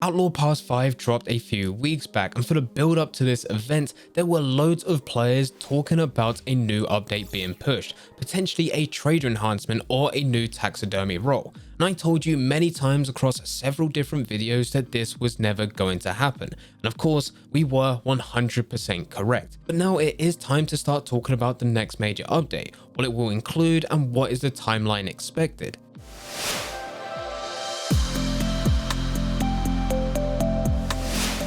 Outlaw Pass 5 dropped a few weeks back, and for the build up to this event, there were loads of players talking about a new update being pushed, potentially a trader enhancement or a new taxidermy role. And I told you many times across several different videos that this was never going to happen. And of course, we were 100% correct. But now it is time to start talking about the next major update, what it will include and what is the timeline expected.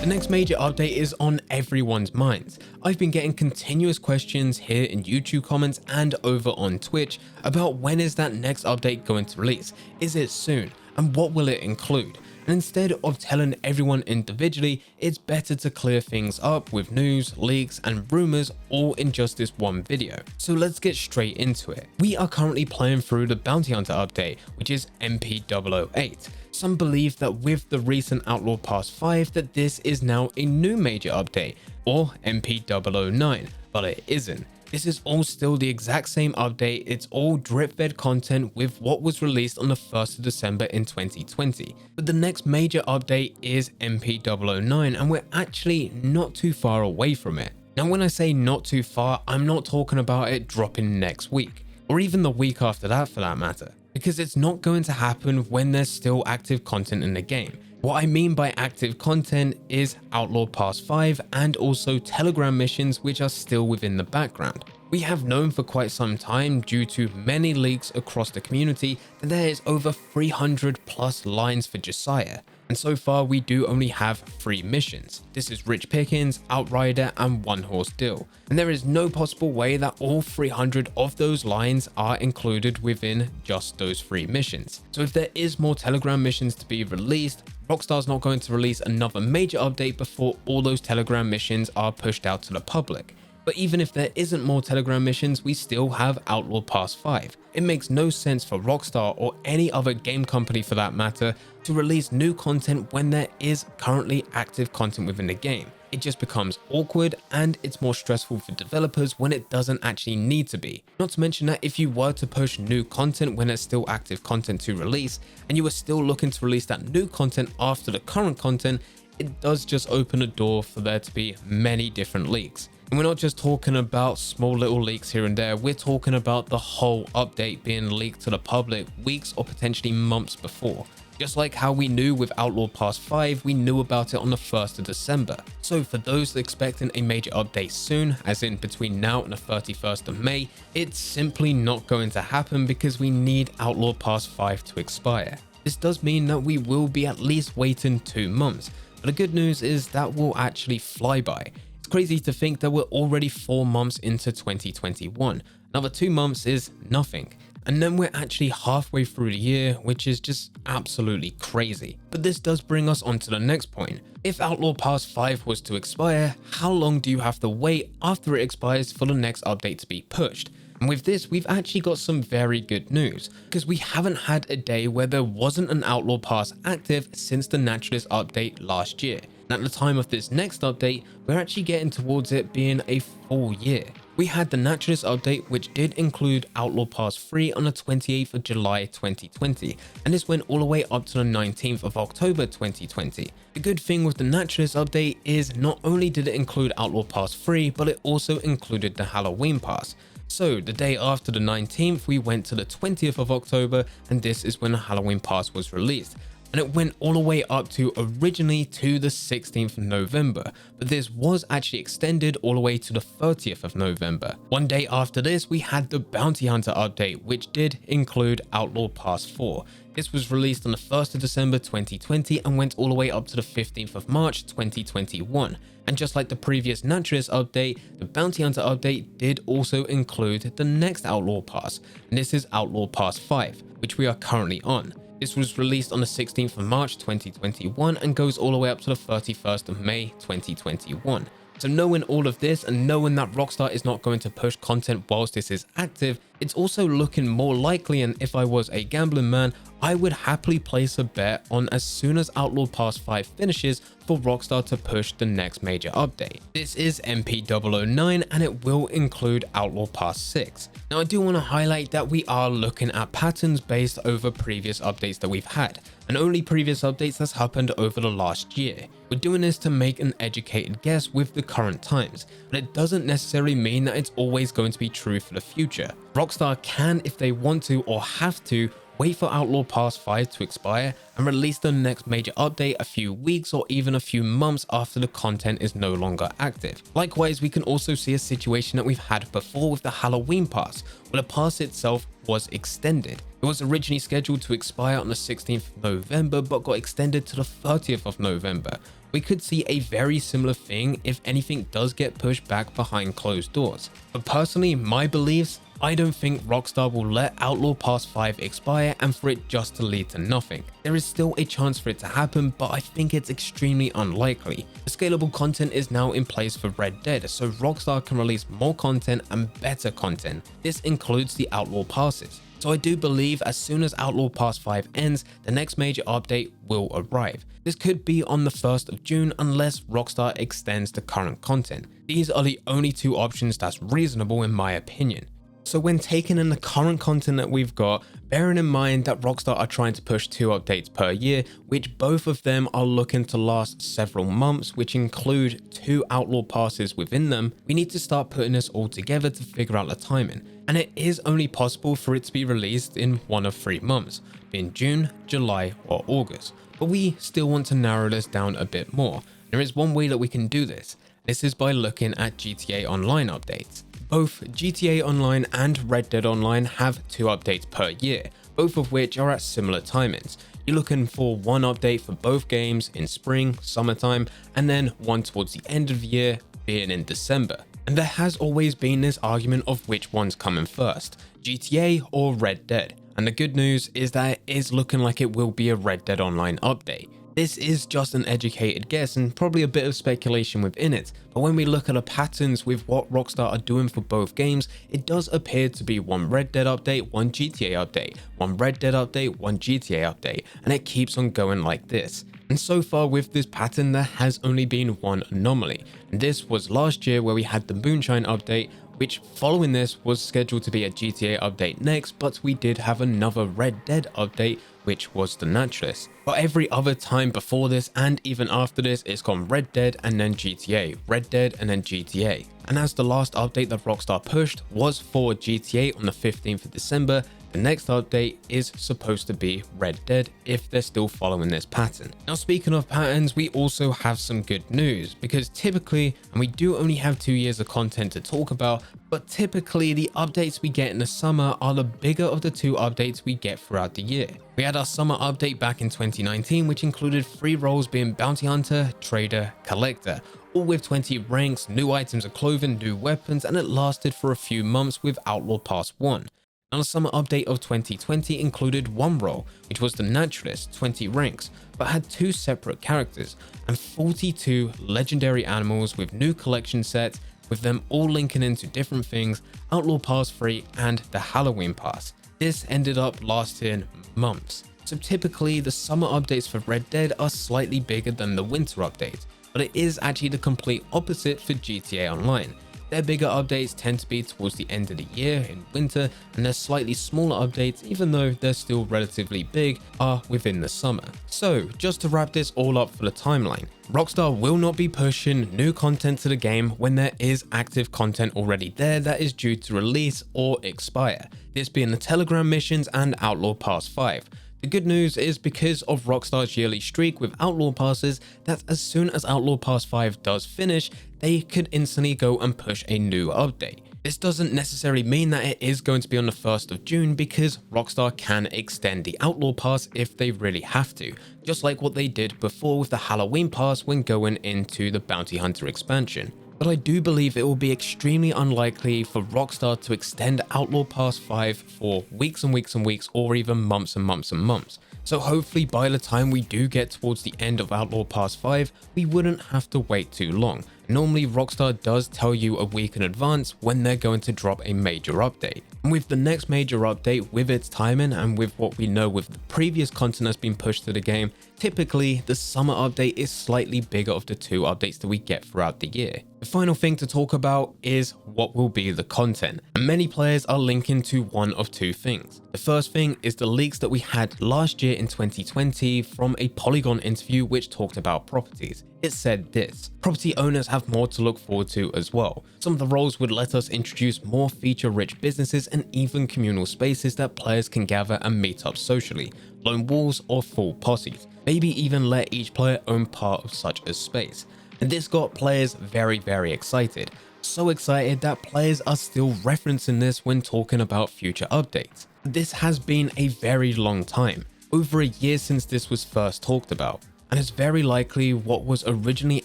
The next major update is on everyone's minds. I've been getting continuous questions here in YouTube comments and over on Twitch about when is that next update going to release? Is it soon? And what will it include? And instead of telling everyone individually, it's better to clear things up with news, leaks, and rumors all in just this one video. So let's get straight into it. We are currently playing through the Bounty Hunter update, which is MP008. Some believe that with the recent Outlaw Pass 5 that this is now a new major update, or MP009, but it isn't. This is all still the exact same update, it's all drip-fed content with what was released on the 1st of December in 2020. But the next major update is MP009 and we're actually not too far away from it. Now when I say not too far, I'm not talking about it dropping next week, or even the week after that for that matter. Because it's not going to happen when there's still active content in the game. What I mean by active content is Outlaw Pass 5 and also Telegram missions which are still within the background. We have known for quite some time due to many leaks across the community that there is over 300 plus lines for Josiah. And so far we do only have 3 missions. This is Rich Pickings, Outrider and One Horse Deal. And there is no possible way that all 300 of those lines are included within just those 3 missions. So if there is more Telegram missions to be released, Rockstar's not going to release another major update before all those Telegram missions are pushed out to the public. But even if there isn't more Telegram missions, we still have Outlaw Pass 5. It makes no sense for Rockstar or any other game company for that matter to release new content when there is currently active content within the game. It just becomes awkward and it's more stressful for developers when it doesn't actually need to be. Not to mention that if you were to push new content when there's still active content to release and you were still looking to release that new content after the current content, it does just open a door for there to be many different leaks. And we're not just talking about small little leaks here and there, we're talking about the whole update being leaked to the public weeks or potentially months before. Just like how we knew with Outlaw Pass 5, we knew about it on the 1st of December. So for those expecting a major update soon, as in between now and the 31st of May, it's simply not going to happen because we need Outlaw Pass 5 to expire. This does mean that we will be at least waiting 2 months, but the good news is that will actually fly by. It's crazy to think that we're already 4 months into 2021. Another 2 months is nothing. And then we're actually halfway through the year, which is just absolutely crazy. But this does bring us on to the next point. If Outlaw Pass 5 was to expire, how long do you have to wait after it expires for the next update to be pushed? And with this, we've actually got some very good news, because we haven't had a day where there wasn't an Outlaw Pass active since the Naturalist update last year. And at the time of this next update, we're actually getting towards it being a full year. We had the Naturalist update which did include Outlaw Pass 3 on the 28th of July 2020, and this went all the way up to the 19th of October 2020. The good thing with the Naturalist update is not only did it include Outlaw Pass 3, but it also included the Halloween Pass. So the day after the 19th, we went to the 20th of October, and this is when the Halloween Pass was released. And it went all the way up to originally to the 16th of November, but this was actually extended all the way to the 30th of November. One day after this, we had the Bounty Hunter update, which did include Outlaw Pass 4. This was released on the 1st of December 2020 and went all the way up to the 15th of March 2021. And just like the previous Naturalist update, the Bounty Hunter update did also include the next Outlaw Pass, and this is Outlaw Pass 5, which we are currently on. This was released on the 16th of March 2021 and goes all the way up to the 31st of May 2021. So knowing all of this and knowing that Rockstar is not going to push content whilst this is active, It's also looking more likely, and if I was a gambling man, I would happily place a bet on as soon as Outlaw Pass 5 finishes for Rockstar to push the next major update. This is MP009 and it will include Outlaw Pass 6. Now I do want to highlight that we are looking at patterns based over previous updates that we've had, and only previous updates that's happened over the last year. We're doing this to make an educated guess with the current times, but it doesn't necessarily mean that it's always going to be true for the future. Rockstar can, if they want to or have to, wait for Outlaw Pass 5 to expire and release the next major update a few weeks or even a few months after the content is no longer active. Likewise, we can also see a situation that we've had before with the Halloween Pass, where the pass itself was extended. It was originally scheduled to expire on the 16th of November but got extended to the 30th of November. We could see a very similar thing if anything does get pushed back behind closed doors. But personally, my beliefs, I don't think Rockstar will let Outlaw Pass 5 expire and for it just to lead to nothing. There is still a chance for it to happen, but I think it's extremely unlikely. The scalable content is now in place for Red Dead, so Rockstar can release more content and better content. This includes the Outlaw Passes. So I do believe as soon as Outlaw Pass 5 ends, the next major update will arrive. This could be on the 1st of June unless Rockstar extends the current content. These are the only two options that's reasonable in my opinion. So when taking in the current content that we've got, bearing in mind that Rockstar are trying to push 2 updates per year, which both of them are looking to last several months, which include 2 Outlaw Passes within them, we need to start putting this all together to figure out the timing. And it is only possible for it to be released in one of 3 months, being June, July or August. But we still want to narrow this down a bit more. There is one way that we can do this. This is by looking at GTA Online updates. Both GTA Online and Red Dead Online have 2 updates per year, both of which are at similar timings. You're looking for one update for both games in spring, summertime, and then one towards the end of the year, being in December. And there has always been this argument of which one's coming first, GTA or Red Dead. And the good news is that it is looking like it will be a Red Dead Online update. This is just an educated guess and probably a bit of speculation within it, but when we look at the patterns with what Rockstar are doing for both games, it does appear to be one Red Dead update, one GTA update, one Red Dead update, one GTA update, and it keeps on going like this. And so far with this pattern, there has only been one anomaly, and this was last year where we had the Moonshine update, which following this was scheduled to be a GTA update next, but we did have another Red Dead update, which was the Naturalist. But every other time before this and even after this, it's gone Red Dead and then GTA, Red Dead and then GTA. And as the last update that Rockstar pushed was for GTA on the 15th of December, the next update is supposed to be Red Dead if they're still following this pattern. Now speaking of patterns, we also have some good news because typically, and we do only have 2 years of content to talk about, but typically the updates we get in the summer are the bigger of the 2 updates we get throughout the year. We had our summer update back in 2019, which included 3 roles being Bounty Hunter, Trader, Collector, all with 20 ranks, new items of clothing, new weapons, and it lasted for a few months with Outlaw Pass 1. Now the summer update of 2020 included 1 role, which was the Naturalist, 20 ranks, but had 2 separate characters, and 42 legendary animals with new collection sets, with them all linking into different things, Outlaw Pass 3 and the Halloween Pass. This ended up lasting months. So typically the summer updates for Red Dead are slightly bigger than the winter updates, but it is actually the complete opposite for GTA Online. Their bigger updates tend to be towards the end of the year in winter, and their slightly smaller updates, even though they're still relatively big, are within the summer. So just to wrap this all up for the timeline, Rockstar will not be pushing new content to the game when there is active content already there that is due to release or expire, this being the Telegram missions and Outlaw Pass 5. The good news is because of Rockstar's yearly streak with Outlaw Passes, that as soon as Outlaw Pass 5 does finish, they could instantly go and push a new update. This doesn't necessarily mean that it is going to be on the 1st of June because Rockstar can extend the Outlaw Pass if they really have to, just like what they did before with the Halloween Pass when going into the Bounty Hunter expansion. But I do believe it will be extremely unlikely for Rockstar to extend Outlaw Pass 5 for weeks and weeks and weeks, or even months and months and months. So hopefully by the time we do get towards the end of Outlaw Pass 5, we wouldn't have to wait too long. Normally Rockstar does tell you a week in advance when they're going to drop a major update. And with the next major update, with its timing and with what we know with the previous content that's been pushed to the game, typically the summer update is slightly bigger of the two updates that we get throughout the year. The final thing to talk about is what will be the content. And many players are linking to one of two things. The first thing is the leaks that we had last year in 2020 from a Polygon interview which talked about properties. It said this: property owners have more to look forward to as well. Some of the roles would let us introduce more feature-rich businesses and even communal spaces that players can gather and meet up socially, lone wolves or full posses. Maybe even let each player own part of such a space. And this got players very excited. So excited that players are still referencing this when talking about future updates. This has been a very long time, over a year since this was first talked about. And it's very likely what was originally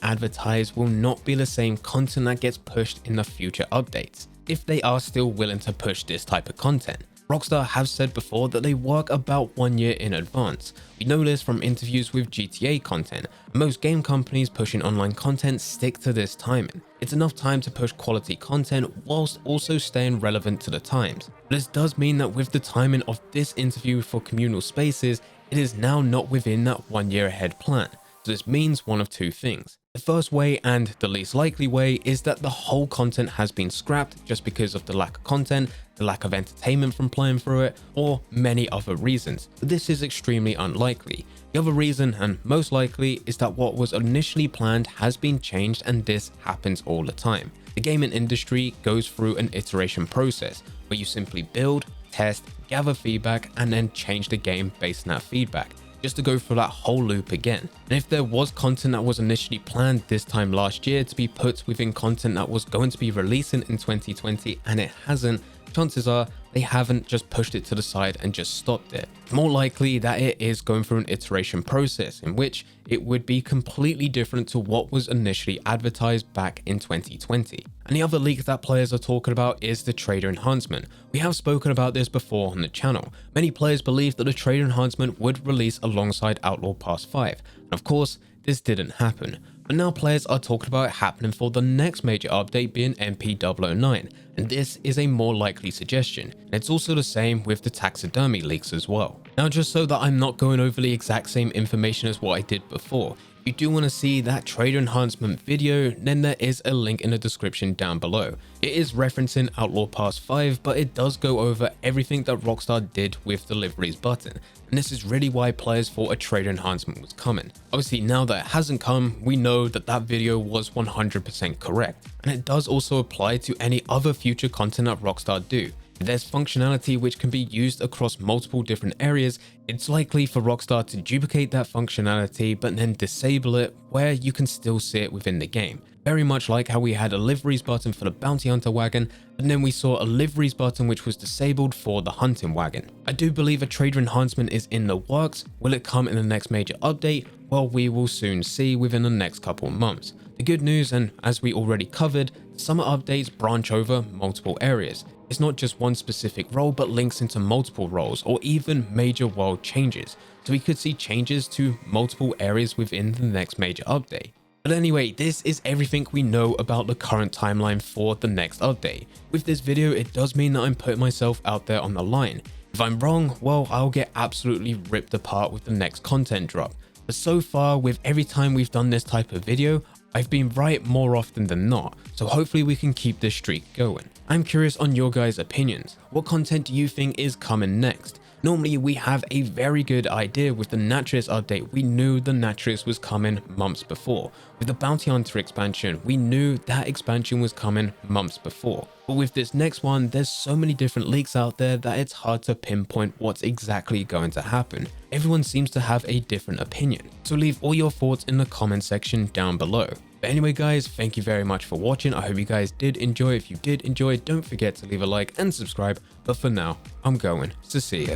advertised will not be the same content that gets pushed in the future updates, if they are still willing to push this type of content. Rockstar have said before that they work about 1 year in advance. We know this from interviews with GTA content. Most game companies pushing online content stick to this timing. It's enough time to push quality content whilst also staying relevant to the times. But this does mean that with the timing of this interview for communal spaces, it is now not within that 1 year ahead plan. So this means one of two things. The first way, and the least likely way, is that the whole content has been scrapped just because of the lack of content, the lack of entertainment from playing through it, or many other reasons. But this is extremely unlikely. The other reason, and most likely, is that what was initially planned has been changed, and this happens all the time. The gaming industry goes through an iteration process where you simply build, test, gather feedback, and then change the game based on that feedback, just to go through that whole loop again. And if there was content that was initially planned this time last year to be put within content that was going to be releasing in 2020 and it hasn't, chances are they haven't just pushed it to the side and just stopped it. It's more likely that it is going through an iteration process in which it would be completely different to what was initially advertised back in 2020. And the other leak that players are talking about is the trader enhancement. We have spoken about this before on the channel. Many players believed that the trader enhancement would release alongside Outlaw Pass 5. And of course, this didn't happen. But now players are talking about it happening for the next major update being MP009, and this is a more likely suggestion. And it's also the same with the taxidermy leaks as well. Now, just so that I'm not going over the exact same information as what I did before, if you do want to see that trader enhancement video, then there is a link in the description down below. It is referencing Outlaw Pass 5, but it does go over everything that Rockstar did with the deliveries button. And this is really why players thought a trader enhancement was coming. Obviously, now that it hasn't come, we know that that video was 100% correct. And it does also apply to any other future content that Rockstar do. If there's functionality which can be used across multiple different areas, it's likely for Rockstar to duplicate that functionality but then disable it where you can still see it within the game. Very much like how we had a liveries button for the bounty hunter wagon, and then we saw a liveries button which was disabled for the hunting wagon. I do believe a trader enhancement is in the works. Will it come in the next major update? Well, we will soon see within the next couple of months. The good news, and as we already covered, summer updates branch over multiple areas. It's not just one specific role, but links into multiple roles or even major world changes. So we could see changes to multiple areas within the next major update. But anyway, this is everything we know about the current timeline for the next update. With this video, it does mean that I'm putting myself out there on the line. If I'm wrong, well, I'll get absolutely ripped apart with the next content drop. But so far, with every time we've done this type of video, I've been right more often than not, so hopefully we can keep this streak going. I'm curious on your guys' opinions. What content do you think is coming next? Normally we have a very good idea with the Naturalist update. We knew the Naturalist was coming months before. With the Bounty Hunter expansion, we knew that expansion was coming months before. But with this next one, there's so many different leaks out there that it's hard to pinpoint what's exactly going to happen. Everyone seems to have a different opinion. So leave all your thoughts in the comment section down below. But anyway guys, thank you very much for watching. I hope you guys did enjoy. If you did enjoy, don't forget to leave a like and subscribe. But for now, I'm going to see ya.